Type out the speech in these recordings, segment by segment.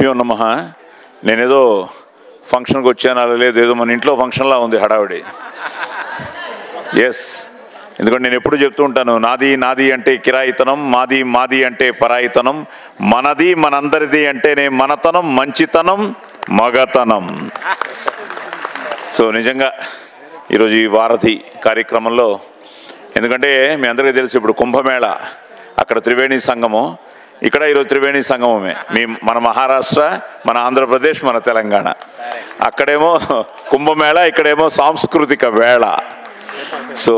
గురుభ్యో నమః. నేనేదో ఫంక్షన్కి వచ్చాను అలా లేదు, ఏదో మన ఇంట్లో ఫంక్షన్లా ఉంది హడావిడి. ఎస్, ఎందుకంటే నేను ఎప్పుడు చెప్తూ ఉంటాను, నాది నాది అంటే కిరాయితనం, మాది మాది అంటే పరాయితనం, మనది మనందరిది అంటేనే మనతనం, మంచితనం, మగతనం. సో నిజంగా ఈరోజు ఈ వారధి కార్యక్రమంలో, ఎందుకంటే మీ అందరికీ తెలుసు ఇప్పుడు కుంభమేళ, అక్కడ త్రివేణి సంగమం, ఇక్కడ ఈరోజు త్రివేణి సంగమమే. మన మహారాష్ట్ర, మన ఆంధ్రప్రదేశ్, మన తెలంగాణ. అక్కడేమో కుంభమేళ, ఇక్కడేమో సాంస్కృతిక వేళ. సో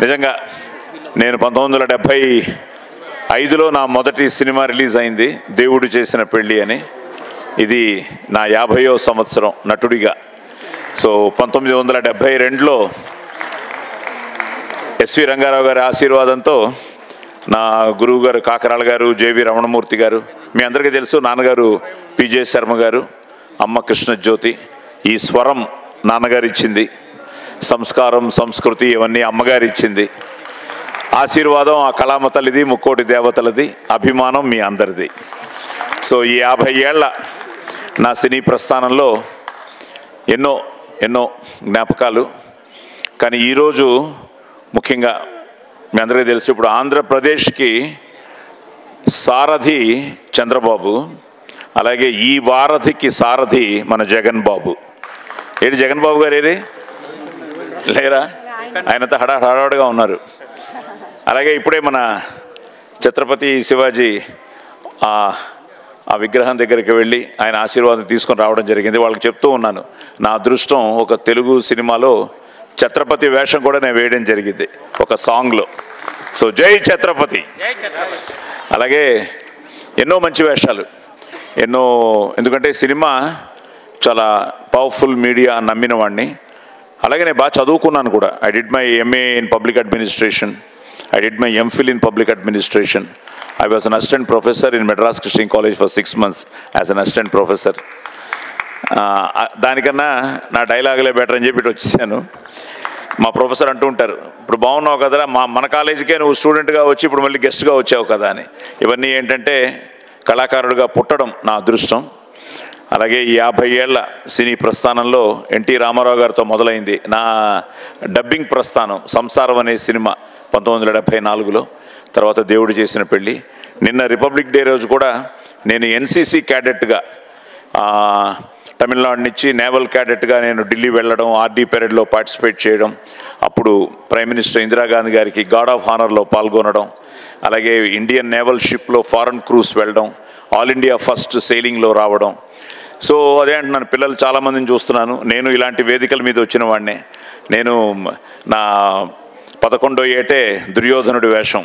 నిజంగా నేను 1975లో నా మొదటి సినిమా రిలీజ్ అయింది, దేవుడు చేసిన పెళ్ళి అని. ఇది నా 50వ సంవత్సరం నటుడిగా. సో 1972లో ఎస్వి రంగారావు గారి ఆశీర్వాదంతో నా గురువు గారు కాకరాల గారు, జేవి రమణమూర్తి గారు, మీ అందరికీ తెలుసు, నాన్నగారు పిజే శర్మ గారు, అమ్మ కృష్ణజ్యోతి. ఈ స్వరం నాన్నగారు ఇచ్చింది, సంస్కారం సంస్కృతి ఇవన్నీ అమ్మగారు ఇచ్చింది. ఆశీర్వాదం ఆ కళామ తల్లిది, ముక్కోటి దేవతలది, అభిమానం మీ అందరిది. సో ఈ 50 ఏళ్ల నా సినీ ప్రస్థానంలో ఎన్నో ఎన్నో జ్ఞాపకాలు. కానీ ఈరోజు ముఖ్యంగా మీ అందరికీ తెలుసు, ఇప్పుడు ఆంధ్రప్రదేశ్కి సారథి చంద్రబాబు, అలాగే ఈ వారధికి సారథి మన జగన్ బాబు. ఏంటి జగన్ బాబు గారు ఏది లేరా? ఆయనంతా హడావుడిగా ఉన్నారు. అలాగే ఇప్పుడే మన ఛత్రపతి శివాజీ ఆ విగ్రహం దగ్గరికి వెళ్ళి ఆయన ఆశీర్వాదం తీసుకొని రావడం జరిగింది. వాళ్ళకి చెప్తూ ఉన్నాను, నా అదృష్టం ఒక తెలుగు సినిమాలో ఛత్రపతి వేషం కూడా నేను వేయడం జరిగింది ఒక సాంగ్లో. సో జై ఛత్రపతి. అలాగే ఎన్నో మంచి వేషాలు, ఎన్నో, ఎందుకంటే సినిమా చాలా పవర్ఫుల్ మీడియా నమ్మిన వాడిని. అలాగే నేను బాగా చదువుకున్నాను కూడా. I did my MA in public administration, I did my MPhil in public administration. I was an assistant professor in Madras Christian College for 6 months as an assistant professor. దానికన్నా నా డైలాగులే better అని చెప్పి వచ్చాను. మా ప్రొఫెసర్ అంటూ ఉంటారు, ఇప్పుడు బాగున్నావు కదరా, మన కాలేజీకే నువ్వు స్టూడెంట్గా వచ్చి ఇప్పుడు మళ్ళీ గెస్ట్గా వచ్చావు కదా అని. ఇవన్నీ ఏంటంటే కళాకారుడిగా పుట్టడం నా అదృష్టం. అలాగే ఈ 50 ఏళ్ల సినీ ప్రస్థానంలో ఎన్టీ రామారావు గారితో మొదలైంది నా డబ్బింగ్ ప్రస్థానం. సంసారం అనే సినిమా 1974లో, తర్వాత దేవుడు చేసిన పెళ్ళి. నిన్న రిపబ్లిక్ డే రోజు కూడా నేను ఎన్సీసీ క్యాడెట్గా తమిళనాడు నుంచి నేవల్ క్యాడెట్గా నేను ఢిల్లీ వెళ్ళడం, ఆర్డీ పెరేడ్లో పార్టిసిపేట్ చేయడం, అప్పుడు ప్రైమ్ మినిస్టర్ ఇందిరాగాంధీ గారికి గార్డ్ ఆఫ్ హానర్లో పాల్గొనడం, అలాగే ఇండియన్ నేవల్ షిప్లో ఫారెన్ క్రూస్ వెళ్ళడం, ఆల్ ఇండియా ఫస్ట్ సెయిలింగ్లో రావడం. సో అదే అంటున్నాను, పిల్లలు చాలామందిని చూస్తున్నాను. నేను ఇలాంటి వేదికల మీద వచ్చిన వాడినే. నేను నా 11వ ఏటే దుర్యోధనుడి వేషం,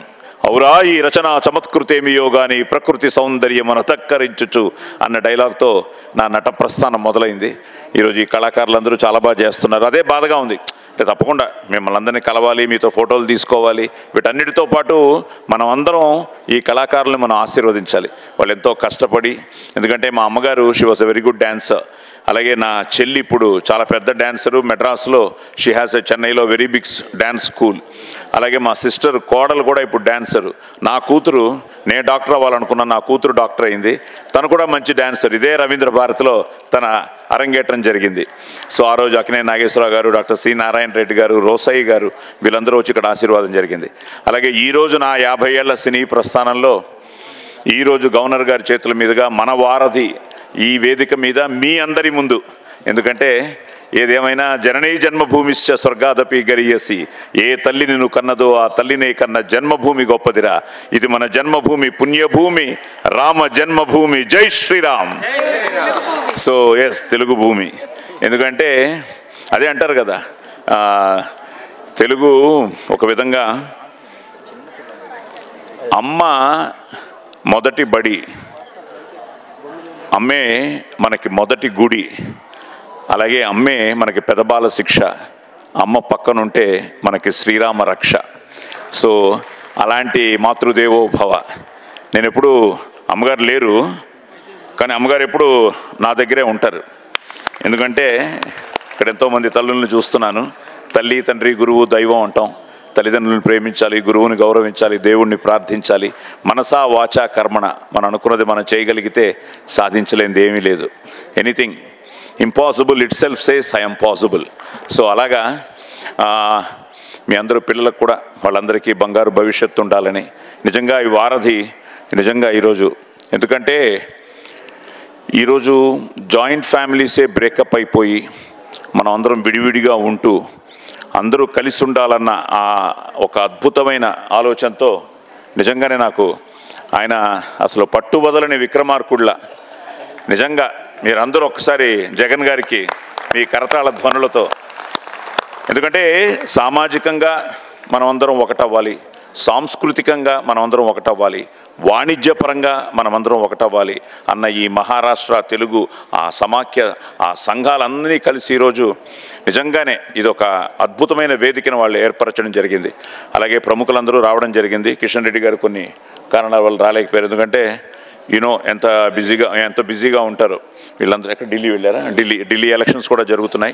ఔరా ఈ రచన చమత్కృతేమియో గాని ప్రకృతి సౌందర్యం అనతక్కరించుచు అన్న డైలాగ్తో నా నట ప్రస్థానం మొదలైంది. ఈరోజు ఈ కళాకారులందరూ చాలా బాగా చేస్తున్నారు. అదే బాధగా ఉంది. అంటే తప్పకుండా మిమ్మల్ని అందరినీ కలవాలి, మీతో ఫోటోలు తీసుకోవాలి. వీటన్నిటితో పాటు మనం అందరం ఈ కళాకారులను మనం ఆశీర్వదించాలి. వాళ్ళు ఎంతో కష్టపడి, ఎందుకంటే మా అమ్మగారు she was a very good dancer. అలాగే నా చెల్లి ఇప్పుడు చాలా పెద్ద డాన్సరు, మెడ్రాస్లో షీ హ్యాస్ ఎ చెన్నైలో వెరీ బిగ్ డ్యాన్స్ స్కూల్. అలాగే మా సిస్టర్ కోడలు కూడా ఇప్పుడు డాన్సరు. నా కూతురు, నేను డాక్టర్ అవ్వాలనుకున్నాను, నా కూతురు డాక్టర్ అయింది, తను కూడా మంచి డాన్సర్. ఇదే రవీంద్ర భారతిలో తన అరంగేట్రం జరిగింది. సో ఆ రోజు అక్కినేని నాగేశ్వరరావు గారు, డాక్టర్ సి నారాయణ రెడ్డి గారు, రోసయ్య గారు వీళ్ళందరూ వచ్చి ఇక్కడ ఆశీర్వాదం జరిగింది. అలాగే ఈరోజు నా 50 ఏళ్ల సినీ ప్రస్థానంలో ఈరోజు గవర్నర్ గారి చేతుల మీదుగా మన వారధి ఈ వేదిక మీద మీ అందరి ముందు, ఎందుకంటే ఏదేమైనా జననీ జన్మభూమిశ్చ స్వర్గాదపి గరీయసి, ఏ తల్లి నిన్ను కన్నదో ఆ తల్లినే కన్న జన్మభూమి గొప్పదిరా, ఇది మన జన్మభూమి పుణ్యభూమి, రామ జన్మభూమి, జై శ్రీరామ్. సో ఎస్, తెలుగు భూమి. ఎందుకంటే అదే అంటారు కదా, తెలుగు ఒక విధంగా అమ్మ మొదటి బడి, అమ్మే మనకి మొదటి గుడి, అలాగే అమ్మే మనకి పెదబాల శిక్ష, అమ్మ పక్కనుంటే మనకి శ్రీరామ రక్ష. సో అలాంటి మాతృదేవో భవ. నేను ఎప్పుడు, అమ్మగారు లేరు కానీ అమ్మగారు ఎప్పుడు నా దగ్గరే ఉంటారు. ఎందుకంటే ఇక్కడ ఎంతోమంది తల్లుల్ని చూస్తున్నాను. తల్లి తండ్రి గురువు దైవం అంటాం. తల్లిదండ్రులను ప్రేమించాలి, గురువుని గౌరవించాలి, దేవుణ్ణి ప్రార్థించాలి. మనసా వాచా కర్మణ మనం అనుకున్నది మనం చేయగలిగితే సాధించలేనిది ఏమీ లేదు. Anything impossible it self says I am possible. So అలాగా మీ అందరూ పిల్లలకు కూడా వాళ్ళందరికీ బంగారు భవిష్యత్తు ఉండాలని నిజంగా ఈ వారధి నిజంగా ఈరోజు, ఎందుకంటే ఈరోజు జాయింట్ ఫ్యామిలీసే బ్రేకప్ అయిపోయి మనం అందరం విడివిడిగా ఉంటూ అందరూ కలిసి ఉండాలన్న ఆ ఒక అద్భుతమైన ఆలోచనతో నిజంగానే నాకు ఆయన అసలు పట్టు వదలని విక్రమార్కుడిలా నిజంగా మీరందరూ ఒకసారి జగన్ గారికి మీ కరతాళ ధ్వనులతో, ఎందుకంటే సామాజికంగా మనం అందరం ఒకటవ్వాలి, సాంస్కృతికంగా మనం అందరం ఒకటవ్వాలి, వాణిజ్యపరంగా మనమందరం ఒకటవ్వాలి అన్న ఈ మహారాష్ట్ర తెలుగు ఆ సమాఖ్య ఆ సంఘాలన్నీ కలిసి ఈరోజు నిజంగానే ఇదొక అద్భుతమైన వేదికను వాళ్ళు ఏర్పరచడం జరిగింది. అలాగే ప్రముఖులందరూ రావడం జరిగింది. కిషన్ రెడ్డి గారు కొన్ని కారణాల వల్ల రాలేకపోయారు, ఎందుకంటే ఎంత బిజీగా ఉంటారు వీళ్ళందరూ. ఎక్కడ ఢిల్లీ వెళ్ళారా? ఢిల్లీ ఎలక్షన్స్ కూడా జరుగుతున్నాయి.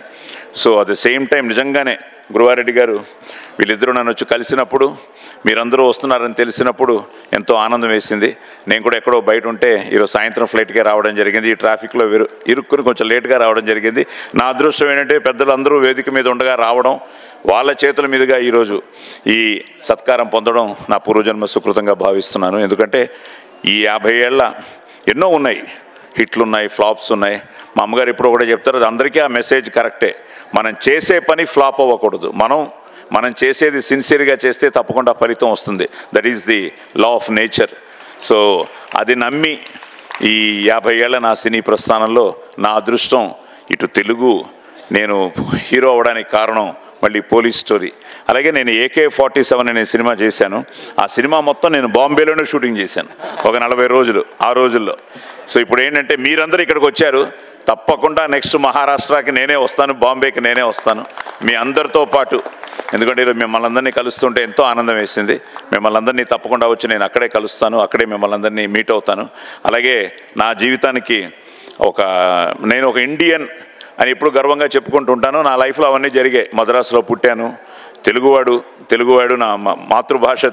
So at the same time నిజంగానే గురువారెడ్డి గారు వీళ్ళిద్దరూ నన్ను వచ్చి కలిసినప్పుడు, మీరందరూ వస్తున్నారని తెలిసినప్పుడు ఎంతో ఆనందం వేసింది. నేను కూడా ఎక్కడో బయట ఉంటే ఈరోజు సాయంత్రం ఫ్లైట్కే రావడం జరిగింది. ఈ ట్రాఫిక్లో ఇరుక్కుని కొంచెం లేట్గా రావడం జరిగింది. నా అదృష్టం ఏంటంటే పెద్దలందరూ వేదిక మీద ఉండగా రావడం, వాళ్ళ చేతుల మీదుగా ఈరోజు ఈ సత్కారం పొందడం నా పూర్వజన్మ సుకృతంగా భావిస్తున్నాను. ఎందుకంటే ఈ 50 ఏళ్ళ ఎన్నో ఉన్నాయి, హిట్లు ఉన్నాయి, ఫ్లాప్స్ ఉన్నాయి. మా అమ్మగారు ఇప్పుడు కూడా చెప్తారు, అది అందరికీ ఆ మెసేజ్ కరెక్టే. మనం చేసే పని ఫ్లాప్ అవ్వకూడదు. మనం చేసేది సిన్సియర్గా చేస్తే తప్పకుండా ఫలితం వస్తుంది. That is the law of nature. So అది నమ్మి ఈ 50 ఏళ్ళ నా సినీ ప్రస్థానంలో నా అదృష్టం ఇటు తెలుగు నేను హీరో అవ్వడానికి కారణం మళ్ళీ పోలీస్ స్టోరీ. అలాగే నేను AK-47 అనే సినిమా చేశాను. ఆ సినిమా మొత్తం నేను బాంబేలోనే షూటింగ్ చేశాను ఒక 40 రోజులు ఆ రోజుల్లో. సో ఇప్పుడు ఏంటంటే మీరందరూ ఇక్కడికి వచ్చారు, తప్పకుండా నెక్స్ట్ మహారాష్ట్రకి నేనే వస్తాను, బాంబేకి నేనే వస్తాను మీ అందరితో పాటు. ఎందుకంటే ఈరోజు మిమ్మల్ని అందరినీ కలుస్తుంటే ఎంతో ఆనందం వేసింది. మిమ్మల్ని అందరినీ తప్పకుండా వచ్చి నేను అక్కడే కలుస్తాను, అక్కడే మిమ్మల్ని అందరినీ మీట్ అవుతాను. అలాగే నా జీవితానికి నేను ఒక ఇండియన్ అని ఎప్పుడు గర్వంగా చెప్పుకుంటూ ఉంటాను. నా లైఫ్లో అవన్నీ జరిగాయి. మద్రాసులో పుట్టాను, తెలుగువాడు, నా మాతృభాష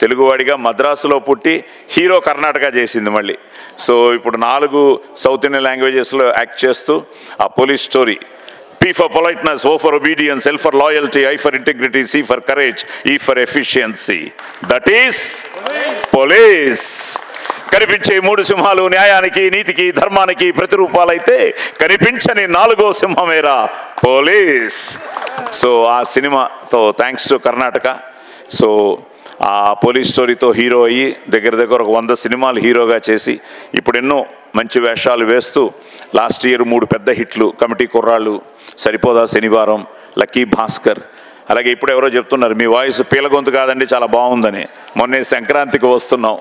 తెలుగువాడిగా మద్రాసులో పుట్టి హీరో కర్ణాటక చేసింది మళ్ళీ. సో ఇప్పుడు 4 సౌత్ ఇండియన్ లాంగ్వేజెస్లో యాక్ట్ చేస్తూ ఆ police story, P for politeness, O for obedience, L for loyalty, I for integrity, C for courage, E for efficiency. That is police. కనిపించే 3 సింహాలు న్యాయానికి, నీతికి, ధర్మానికి ప్రతిరూపాలైతే కనిపించని 4వ సింహమేరా పోలీస్. సో ఆ సినిమాతో థ్యాంక్స్ టు కర్ణాటక. సో ఆ పోలీస్ స్టోరీతో హీరో అయ్యి దగ్గర ఒక 100 సినిమాలు హీరోగా చేసి ఇప్పుడు ఎన్నో మంచి వేషాలు వేస్తూ లాస్ట్ ఇయర్ 3 పెద్ద హిట్లు, కమిటీ కుర్రాళ్ళు, సరిపోదా శనివారం, లక్కీ భాస్కర్. అలాగే ఇప్పుడు ఎవరో చెప్తున్నారు మీ వాయిస్ పీలగొంతు కాదండి చాలా బాగుందని. మొన్నే సంక్రాంతికి వస్తున్నాం,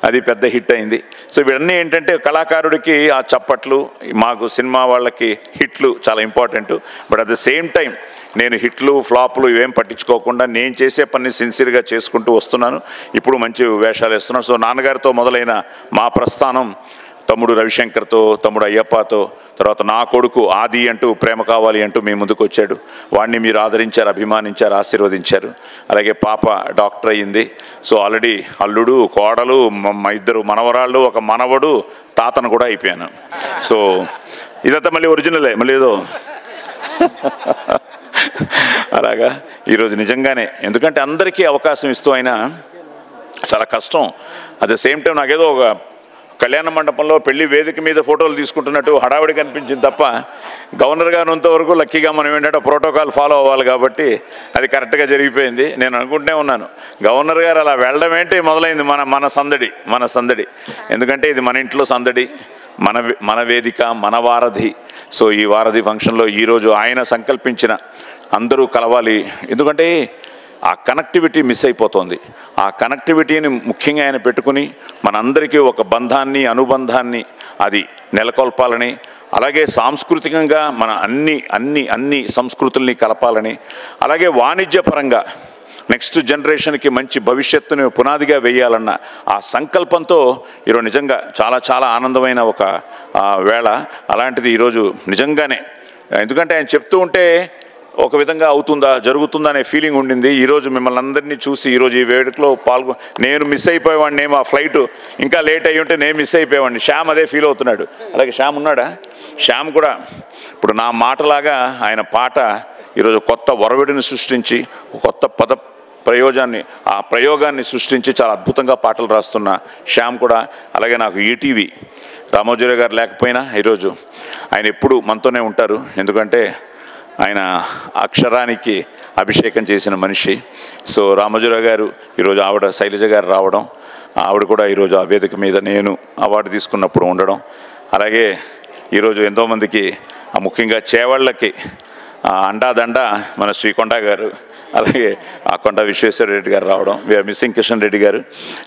అది పెద్ద హిట్ అయింది. సో ఇవన్నీ ఏంటంటే కళాకారుడికి ఆ చప్పట్లు, మాకు సినిమా వాళ్ళకి హిట్లు చాలా important. But at the same time నేను హిట్లు ఫ్లాప్లు ఇవేం పట్టించుకోకుండా నేను చేసే పని సిన్సియర్గా చేసుకుంటూ వస్తున్నాను. ఇప్పుడు మంచి వేషాలు వేస్తున్నాను. సో నాన్నగారితో మొదలైన మా ప్రస్థానం తమ్ముడు రవిశంకర్తో, తమ్ముడు అయ్యప్పతో, తర్వాత నా కొడుకు ఆది అంటూ ప్రేమ కావాలి అంటూ మీ ముందుకు వచ్చాడు. వాడిని మీరు ఆదరించారు, అభిమానించారు, ఆశీర్వదించారు. అలాగే పాప డాక్టర్ అయ్యింది. సో ఆల్రెడీ అల్లుడు, కోడలు, 2 మనవరాళ్ళు, ఒక మనవడు, తాతను కూడా అయిపోయాను. సో ఇదంతా మళ్ళీ ఒరిజినలే, మళ్ళీ ఏదో అలాగా ఈరోజు నిజంగానే, ఎందుకంటే అందరికీ అవకాశం ఇస్తూ అయినా చాలా కష్టం. అట్ ద సేమ్ టైం నాకేదో ఒక కళ్యాణ మండపంలో పెళ్లి వేదిక మీద ఫోటోలు తీసుకుంటున్నట్టు హడావిడి కనిపించింది తప్ప, గవర్నర్ గారు ఉన్నంతవరకు లక్కీగా మనం ఏంటంటే ప్రోటోకాల్ ఫాలో అవ్వాలి కాబట్టి అది కరెక్ట్గా జరిగిపోయింది. నేను అనుకుంటూనే ఉన్నాను గవర్నర్ గారు అలా వెళ్ళడం ఏంటి మొదలైంది మన సందడి. ఎందుకంటే ఇది మన ఇంట్లో సందడి, మన వేదిక, మన వారధి. సో ఈ వారధి ఫంక్షన్లో ఈరోజు ఆయన సంకల్పించిన అందరూ కలవాలి. ఎందుకంటే ఆ కనెక్టివిటీ మిస్ అయిపోతుంది. ఆ కనెక్టివిటీని ముఖ్యంగా ఆయన పెట్టుకుని మనందరికీ ఒక బంధాన్ని, అనుబంధాన్ని అది నెలకొల్పాలని, అలాగే సాంస్కృతికంగా మన అన్ని సంస్కృతుల్ని కలపాలని, అలాగే వాణిజ్యపరంగా నెక్స్ట్ జనరేషన్కి మంచి భవిష్యత్తుని పునాదిగా వేయాలన్న ఆ సంకల్పంతో ఈరోజు నిజంగా చాలా ఆనందమైన ఒక వేళ. అలాంటిది ఈరోజు నిజంగానే, ఎందుకంటే ఆయన చెప్తూ ఉంటే ఒక విధంగా అవుతుందా, జరుగుతుందా అనే ఫీలింగ్ ఉండింది. ఈరోజు మిమ్మల్ని అందరినీ చూసి ఈరోజు ఈ వేడుకలో నేను మిస్ అయిపోయేవాడిని. ఆ ఫ్లైట్ ఇంకా లేట్ అయ్యి ఉంటే నేను మిస్ అయిపోయేవాడిని. శ్యామ్ అదే ఫీల్ అవుతున్నాడు. అలాగే శ్యామ్ ఉన్నాడా? శ్యామ్ కూడా ఇప్పుడు నా మాటలాగా ఆయన పాట ఈరోజు కొత్త ఒరవడిని సృష్టించి కొత్త ప్రయోగాన్ని సృష్టించి చాలా అద్భుతంగా పాటలు రాస్తున్న శ్యామ్ కూడా. అలాగే నాకు ఈటీవీ రామోజీరావు గారు లేకపోయినా ఈరోజు ఆయన ఎప్పుడు మనతోనే ఉంటారు. ఎందుకంటే ఆయన అక్షరానికి అభిషేకం చేసిన మనిషి. సో రామోజీరావు గారు ఈరోజు ఆవిడ శైలజ గారు రావడం, ఆవిడ కూడా ఈరోజు ఆ వేదిక మీద నేను అవార్డు తీసుకున్నప్పుడు ఉండడం, అలాగే ఈరోజు ఎంతోమందికి ముఖ్యంగా చేవళ్ళకి అండాదండ మన శ్రీకొండ గారు, అలాగే ఆ కొండ విశ్వేశ్వర రెడ్డి గారు రావడం, వీఆర్ మిస్సింగ్ కిషన్ రెడ్డి గారు.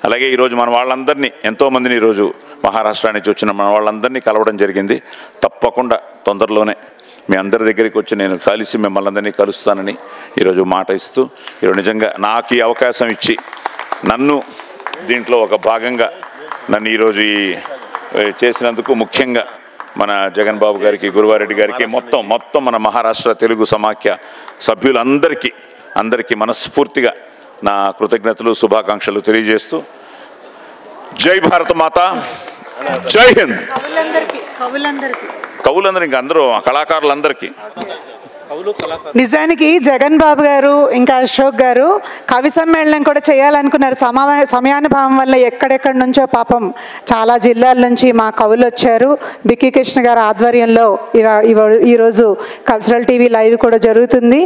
అలాగే ఈరోజు మన వాళ్ళందరినీ ఎంతోమందిని ఈరోజు మహారాష్ట్ర నుంచి వచ్చిన మన వాళ్ళందరినీ కలవడం జరిగింది. తప్పకుండా తొందరలోనే మీ అందరి దగ్గరికి వచ్చి నేను కలిసి మిమ్మల్ని అందరినీ కలుస్తానని ఈరోజు మాట ఇస్తూ, ఈరోజు నిజంగా నాకు ఈ అవకాశం ఇచ్చి నన్ను దీంట్లో ఒక భాగంగా నన్ను ఈరోజు చేసినందుకు ముఖ్యంగా మన జగన్ బాబు గారికి, గురువారెడ్డి గారికి, మొత్తం మన మహారాష్ట్ర తెలుగు సమాఖ్య సభ్యులందరికీ మనస్ఫూర్తిగా నా కృతజ్ఞతలు, శుభాకాంక్షలు తెలియజేస్తూ జై భారత మాత, జై హింద్. కవులందరూ ఇంకా అందరూ కళాకారులందరికీ. నిజానికి జగన్ బాబు గారు ఇంకా అశోక్ గారు కవి సమ్మేళనం కూడా చేయాలనుకున్నారు. సమయానుభావం వల్ల ఎక్కడెక్కడి నుంచో పాపం చాలా జిల్లాల నుంచి మా కవులు వచ్చారు. బిక్కి కృష్ణ గారి ఆధ్వర్యంలో ఈరోజు కల్చరల్ టీవీ లైవ్ కూడా జరుగుతుంది.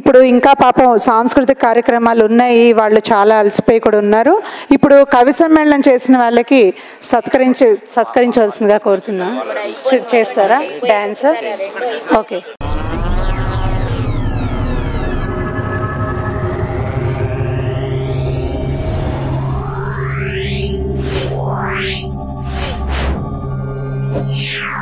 ఇప్పుడు ఇంకా పాపం సాంస్కృతిక కార్యక్రమాలు ఉన్నాయి, వాళ్ళు చాలా అలసిపోయి కూడా ఉన్నారు. ఇప్పుడు కవి సమ్మేళనం చేసిన వాళ్ళకి సత్కరించవలసిందిగా కోరుతున్నా. చేస్తారా డాన్స్? ఓకే. Yeah.